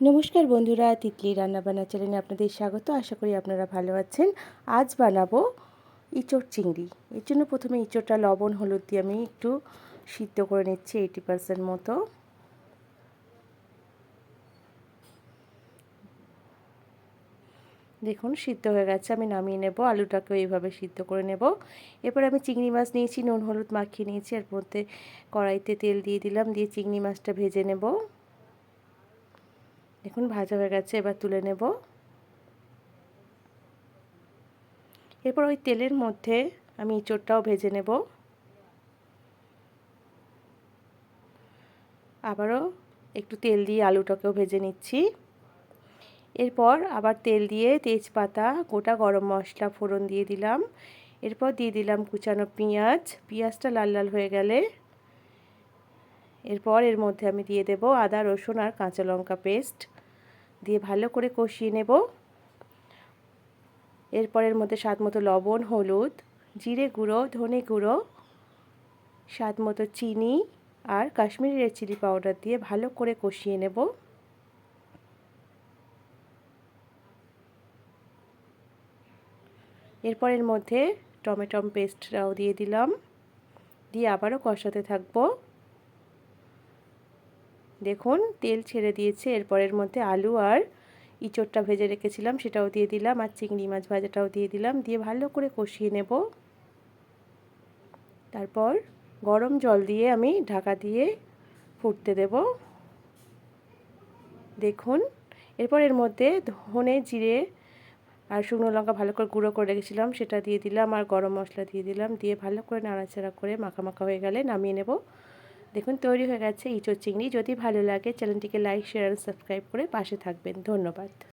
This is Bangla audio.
নমস্কার বন্ধুরা, তিতলি রান্নাবান্না চ্যানেলে আপনাদের স্বাগত। আশা করি আপনারা ভালো আছেন। আজ বানাবো ইঁচড় চিংড়ি। এর জন্য প্রথমে ইঁচড়টা লবণ হলুদ দিয়ে আমি একটু সিদ্ধ করে নিচ্ছি 80% মতো। দেখুন সিদ্ধ হয়ে গেছে, আমি নামিয়ে নেব। আলুটাকেও এইভাবে সিদ্ধ করে নেব। এরপর আমি চিংড়ি মাছ নিয়েছি, নুন হলুদ মাখিয়ে নিয়েছি। এর মধ্যে কড়াইতে তেল দিয়ে দিলাম, দিয়ে চিংড়ি মাছটা ভেজে নেব। দেখুন ভাজা হয়ে গেছে, এবার তুলে নেব। এরপর ওই তেলের মধ্যে আমি ইঁচড়টাও ভেজে নেব। আবারও একটু তেল দিয়ে আলুটাকেও ভেজে নিচ্ছি। এরপর আবার তেল দিয়ে তেজপাতা, গোটা গরম মশলা ফোড়ন দিয়ে দিলাম। এরপর দিয়ে দিলাম কুচানো পেঁয়াজটা লাল লাল হয়ে গেলে এরপর এর মধ্যে আমি দিয়ে দেব আদা রসুন আর কাঁচা লঙ্কা পেস্ট, দিয়ে ভালো করে কষিয়ে নেব। এরপর এর মধ্যে স্বাদ মতো লবণ, হলুদ, জিরে গুঁড়ো, ধনে গুঁড়ো, স্বাদ মতো চিনি আর কাশ্মীরি রেড চিলি পাউডার দিয়ে ভালো করে কষিয়ে নেব। এরপর এর মধ্যে টমেটো পেস্টটাও দিয়ে দিলাম, দিয়ে আবারও কষাতে থাকবো। দেখুন তেল ছেড়ে দিয়েছে। এরপর এর মধ্যে আলু আর ইঁচড়টা ভেজে রেখেছিলাম সেটাও দিয়ে দিলাম, আর চিংড়ি মাছ ভাজাটাও দিয়ে দিলাম, দিয়ে ভালো করে কষিয়ে নেব। তারপর গরম জল দিয়ে আমি ঢাকা দিয়ে ফুটতে দেব। দেখুন এরপর এর মধ্যে ধনে জিরে আর শুকনো লঙ্কা ভালো করে গুঁড়ো করে রেখেছিলাম সেটা দিয়ে দিলাম, আর গরম মশলা দিয়ে দিলাম, দিয়ে ভালো করে নাড়াচাড়া করে মাখা মাখা হয়ে গেলে নামিয়ে নেব। দেখুন তৈরি হয়ে গেছে ইঁচড় চিংড়ি। যদি ভালো লাগে চ্যানেলটিকে লাইক শেয়ার আর সাবস্ক্রাইব করে পাশে থাকবেন। ধন্যবাদ।